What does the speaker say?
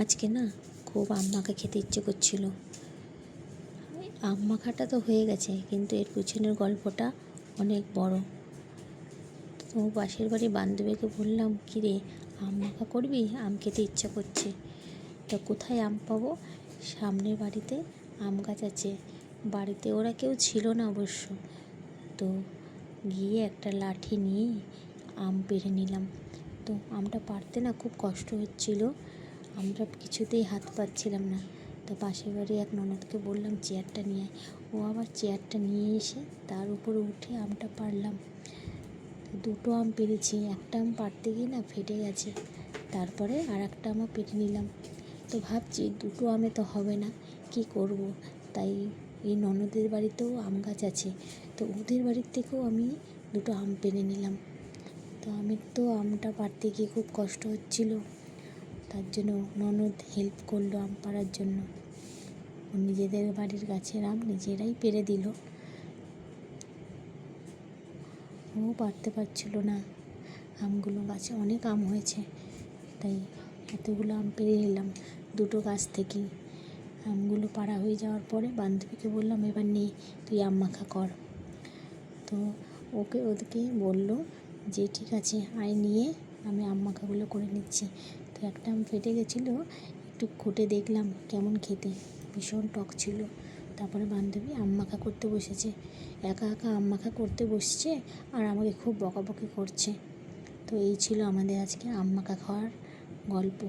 আজকে না খুব আম মাখা খেতে ইচ্ছে করছিল। আম মাখাটা তো হয়ে গেছে, কিন্তু এর পিছনের গল্পটা অনেক বড়। তো পাশের বাড়ির বান্ধবীকে বললাম, কী রে, আম মাখা করবি? আম খেতে ইচ্ছা করছে। তো কোথায় আম পাবো? সামনের বাড়িতে আম গাছ আছে, বাড়িতে ওরা কেউ ছিল না অবশ্য। তো গিয়ে একটা লাঠি নিয়ে আম পেড়ে নিলাম। তো আমটা পাড়তে না খুব কষ্ট হচ্ছিল, আমরা কিছুতেই হাত পাচ্ছিলাম না। তো পাশের বাড়ি এক ননদকে বললাম চেয়ারটা নিয়ে আয়। ও আবার চেয়ারটা নিয়ে এসে তার উপরে উঠে আমটা পাড়লাম। দুটো আম পেড়েছি, একটা আম পাড়তে গিয়ে না ফেটে গেছে। তারপরে আর একটা আমও পেড়ে নিলাম। তো ভাবছি দুটো আমে তো হবে না, কি করব। তাই এই ননদের বাড়িতেও আম গাছ আছে, তো ওদের বাড়ির থেকেও আমি দুটো আম পেড়ে নিলাম। তো আমি তো আমটা পাড়তে গিয়ে খুব কষ্ট হচ্ছিল, তার জন্য ননদ হেল্প করলো আম পাড়ার জন্য। নিজেদের বাড়ির গাছের আম নিজেরাই পেড়ে দিল। ও পারতে পারছিল না, আমগুলো গাছে অনেক আম হয়েছে, তাই এতগুলো আম পেড়ে নিলাম দুটো গাছ থেকেই। আমগুলো পাড়া হয়ে যাওয়ার পরে বান্ধবীকে বললাম, এবার নে তুই আম মাখা কর। তো ওদেরকে বললো যে ঠিক আছে আয়, নিয়ে আমি আম মাখাগুলো করে নিচ্ছি। তো একটা আম ফেটে গেছিলো, একটু খুঁটে দেখলাম কেমন খেতে, ভীষণ টক ছিল। তারপরে বান্ধবী আম মাখা করতে বসেছে, একা একা আম মাখা করতে বসছে আর আমাকে খুব বকাবকি করছে। তো এই ছিল আমাদের আজকে আম মাখা খাওয়ার গল্প।